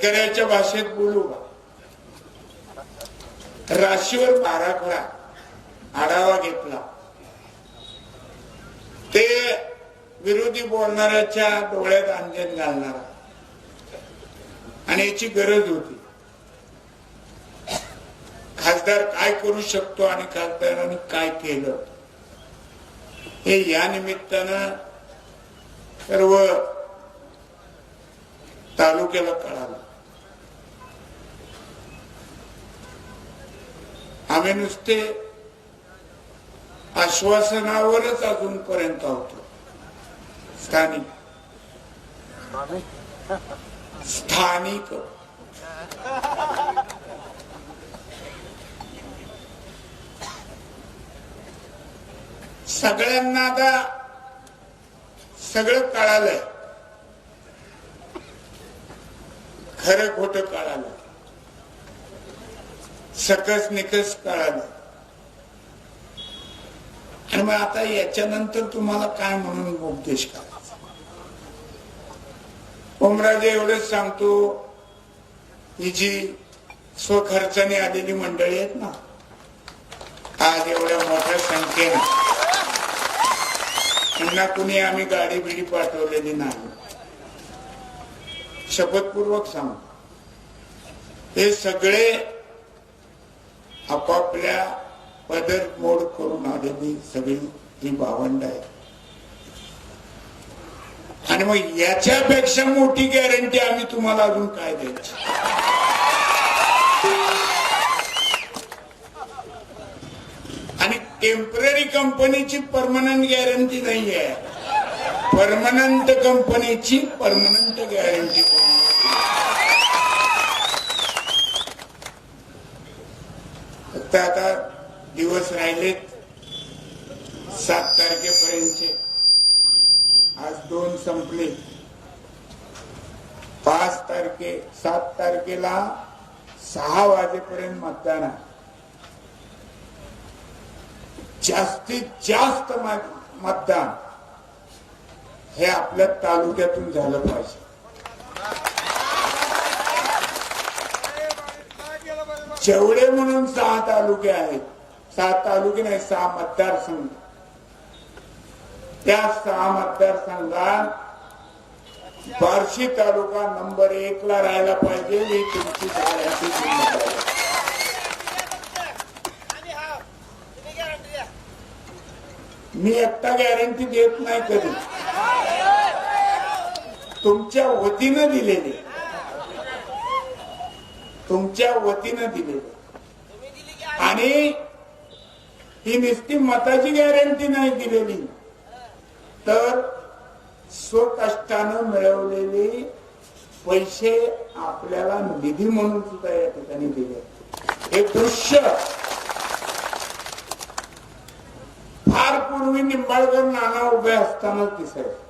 शेतकऱ्याच्या भाषेत बोलू का, राशीवर बाराखडा आढावा घेतला, ते विरोधी बोलणाऱ्याच्या डोळ्यात अंजन घालणारा, आणि याची गरज होती. खासदार काय करू शकतो आणि खासदारांनी काय केलं हे या निमित्तानं सर्व तालुक्याला कळालं. आम्ही नुसते आश्वासनावरच अजूनपर्यंत होतो. स्थानिक सगळ्यांना आता सगळं कळालंय, खरं खोटं कळालं, सकस निकस कळालं. आणि मग आता याच्यानंतर तुम्हाला काय म्हणून उपदेश करायचा? ओमराजे एवढंच सांगतो, ही जी स्वखर्चाने आलेली मंडळी आहेत ना, आज एवढ्या मोठ्या संख्येने, त्यांना कुणी आम्ही गाडी बिडी पाठवलेली नाही. शपथपूर्वक सांगतो, हे सगळे आपापल्या पदर मोड करून आलेली सगळी ही भावंड आहे. आणि मग याच्यापेक्षा मोठी गॅरंटी आम्ही तुम्हाला अजून काय द्यायची? आणि टेम्पररी कंपनीची परमनंट गॅरंटी नाही आहे, परमनंट कंपनीची परमनंट गॅरंटी. फक्त आता दिवस राहिलेत 7 तारखेपर्यंतचे. आज 2 संपले. 7 तारखेला 6 वाजेपर्यंत मतदान आहे. जास्तीत जास्त मतदान हे आपल्या तालुक्यातून झालं पाहिजे. जेवढे म्हणून 6 तालुके आहेत, 6 तालुके नाही, 6 मतदारसंघ. त्या 6 मतदारसंघात बार्शी तालुका नंबर 1 ला राहायला पाहिजे. ही तुमची गॅरंटी. मी एकटा गॅरंटी देत नाही कधी, तुमच्या वतीनं दिलेली, तुमच्या वतीनं दिलेली. आणि ही नुसती मताची गॅरंटी नाही दिलेली, तर स्वकष्टानं मिळवलेले पैसे आपल्याला निधी म्हणून सुद्धा या ठिकाणी दिले. हे दृश्य फार पूर्वी निंबाळकर नाना उभे असताना दिसायचं.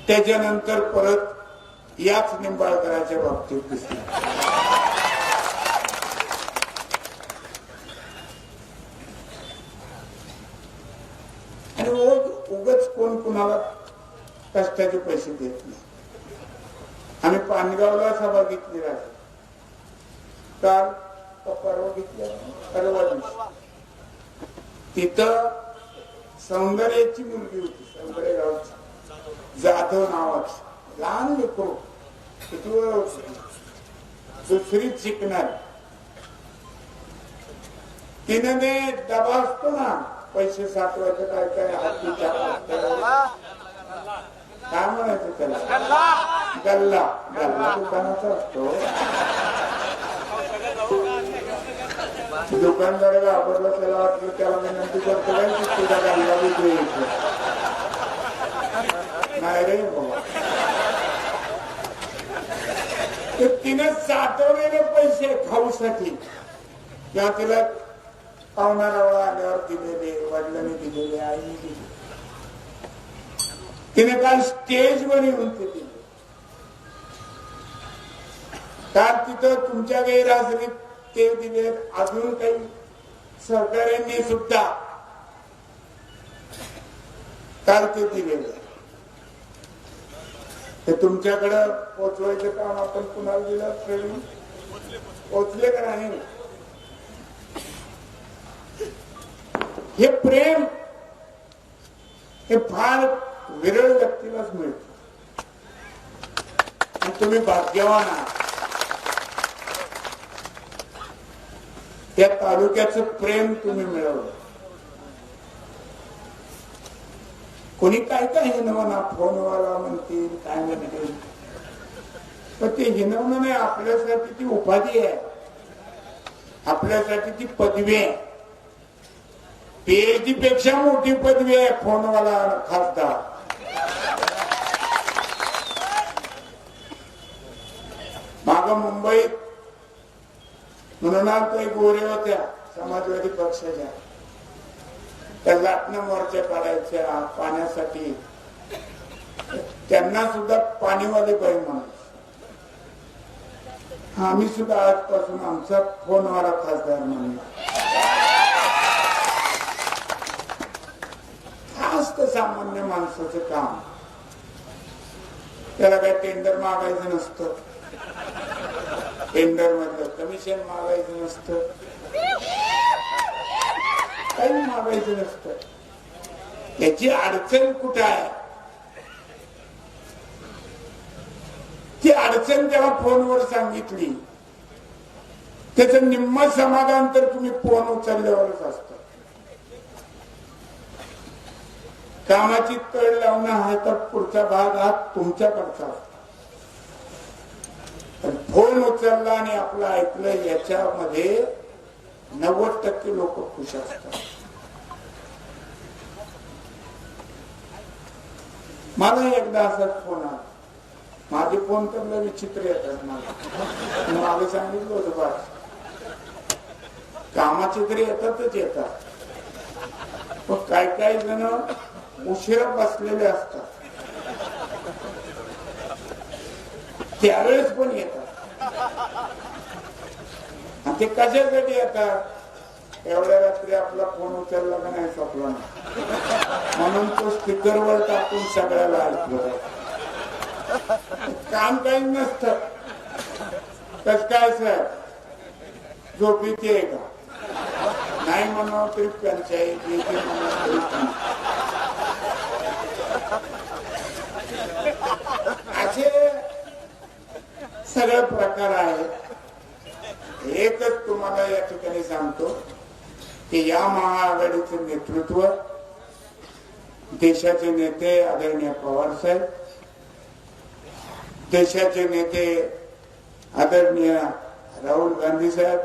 त्याच्यानंतर परत याच निंबाळकराच्या बाबतीत दिसलं. आणि उगाच कोण कुणाला कष्टाचे पैसे देत नाही. आम्ही पानगावला सभा घेतली राहते, काल परवा घेतल्या, परवा दिवशी. तिथं सौंदर्याची मुलगी होती, सौंदर्य गावची, जाधव नावाची, लहान लेकरू, दुसरीत शिकणार. तिने ते डबा असतो ना पैसे साठवायचं, काय काय हातीच्या काय म्हणायचं त्याला, गल्ला, गल्ला दुकानाचा असतो. दुकानदाराला आवडलं, त्याला वाटलं, त्याला विनंती करतो काय तुझ्या गल्ला विक्री येतो नाही रे बाबा. तिने साठवलेले पैसे खाऊसाठी किंवा तिला पाहुणारावळा आल्यावर दिलेले, वडिलांनी दिलेले, आईने दिले. तिने काल स्टेजवर येऊन ते दिले. काल तिथं तुमच्या गैरहजेरीत ते दिले. अजून काही सहकार्यांनी सुद्धा काल ते दिलेले. हे तुमच्याकडं पोचवायचं काम आपण कुणाला दिलं? पोचले का नाही? हे प्रेम हे फार विरळ व्यक्तीलाच मिळतं आणि तुम्ही भाग्यवान आहात. त्या तालुक्याचं प्रेम तुम्ही मिळवलं. कोणी काय काय हिनवना फोनवाला म्हणतील काय म्हणतील, पण ते हिनवणं नाही. आपल्यासाठी ती उपाधी आहे, आपल्यासाठी ती पदवी आहे. पीएचडी पेक्षा मोठी पदवी आहे फोनवाला खासदार. माग मुंबईत म्हणून काही गोरे होत्या समाजवादी पक्षाच्या, त्या लाटणं मोर्चा काढायच्या पाण्यासाठी. त्यांना सुद्धा पाणीवाले बाई म्हणून आम्ही सुद्धा आजपासून आमचा फोनवाला खासदार म्हणूया. असतं सामान्य माणसाचं काम. त्याला काही टेंडर मागायचं नसतं, टेंडर मधलं कमिशन मागायचं नसतं, काही मागायचं नसतं. याची अडचण कुठं आहे? ती अडचण त्याला फोनवर सांगितली, त्याचं निम्म समाधान तर तुम्ही फोन उचलल्यावरच असतं. कामाची तड लावणं हा तर पुढचा भाग हा तुमच्याकडचा असतो. फोन उचलला आणि आपलं ऐकलं याच्यामध्ये 90% लोक खुश असतात. मला एकदा असाच फोन आला. माझे फोन तर लय विचित्र येतात. मला मागे सांगितलं होतं बा, कामाचे तरी येतातच येतात, पण काय काय जण उशिरा बसलेले असतात, त्यावेळेस पण येतात. आणि ते कशासाठी येतात? एवढ्या रात्री आपला फोन उचलला का नाही स्वप्न, म्हणून तो स्पीकरवर टाकून सगळ्याला ऐकलं. काम काही नसतं. कस काय सर झोपीची आहे का? नाही म्हणावं तरी पंचायत, असे सगळे प्रकार आहेत. एकच तुम्हाला या ठिकाणी सांगतो की या महाआघाडीचे नेतृत्व देशाचे नेते आदरणीय पवार साहेब, देशाचे नेते आदरणीय राहुल गांधी साहेब,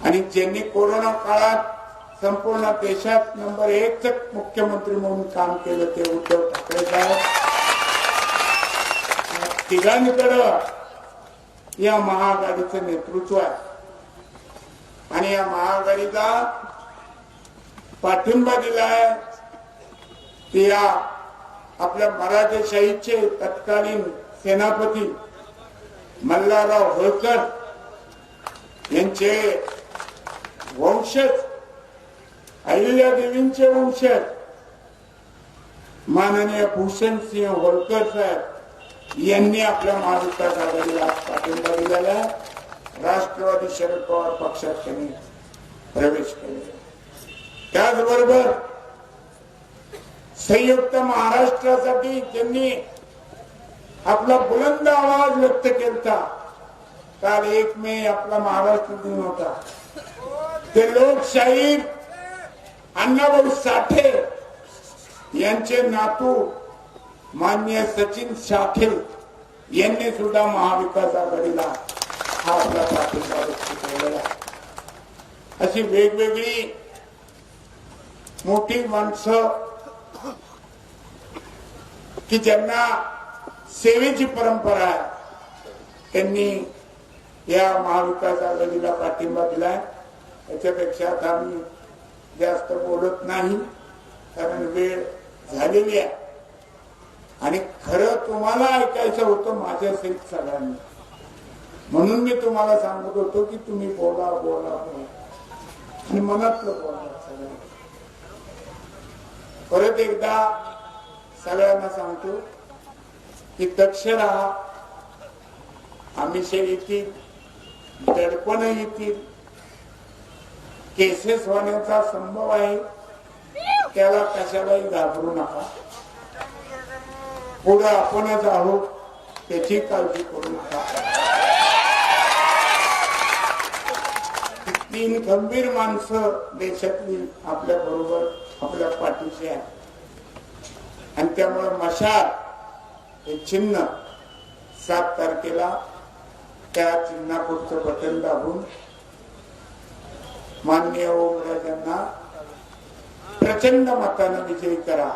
आणि ज्यांनी कोरोना काळात संपूर्ण देशात नंबर 1 मुख्यमंत्री म्हणून काम केलं ते उद्धव ठाकरे साहेब. तिघांकडं या महाआघाडीचं नेतृत्व आहे आणि या महाआघाडीला पाठिंबा दिलाय. या आपल्या मराठेशाहीचे तत्कालीन सेनापती मल्हारराव होळकर यांचे वंशज, अहिल्यादेवींचे वंशज माननीय भूषणसिंह होळकर साहेब यांनी आपल्या महाविकास आघाडीला पाठिंबा दिलेला आहे. राष्ट्रवादी शरद पवार पक्षात त्यांनी प्रवेश केला. त्याचबरोबर संयुक्त महाराष्ट्रासाठी त्यांनी आपला बुलंद आवाज व्यक्त केला. काल 1 मे आपला महाराष्ट्र दिन होता. ते लोकशाहीर अण्णाभाऊ साठे यांचे नातू माननीय सचिन साठे यांनी सुद्धा महाविकास आघाडीला हा आपला पाठिंबा व्यक्त केलेला. अशी वेगवेगळी मोठी माणसं की ज्यांना सेवेची परंपरा आहे, त्यांनी या महाविकास आघाडीला पाठिंबा दिलाय. याच्यापेक्षा आता मी जास्त बोलत नाही, कारण वेळ झालेली आहे आणि खरं तुम्हाला ऐकायचं होतं माझ्या सहित सगळ्यांनी. म्हणून मी तुम्हाला सांगत होतो की तुम्ही बोला बोला बोला आणि मनातलं बोला सगळ्यांना. परत एकदा सगळ्यांना सांगतो की दक्ष राहा, आमिष येतील, दडपण येतील, केसेस होण्याचा संभव आहे, त्याला कशालाही घाबरू नका. पुढे आपणच आहोत, त्याची काळजी करू नका. तीन गंभीर माणसं देशातली आपल्या बरोबर आपल्या पाठीशी आहे आणि त्यामुळे मशाल हे चिन्ह 7 तारखेला त्या चिन्हापुढचं बटन दाबून माननीय ओमराजांना प्रचंड मताने विजयी करा.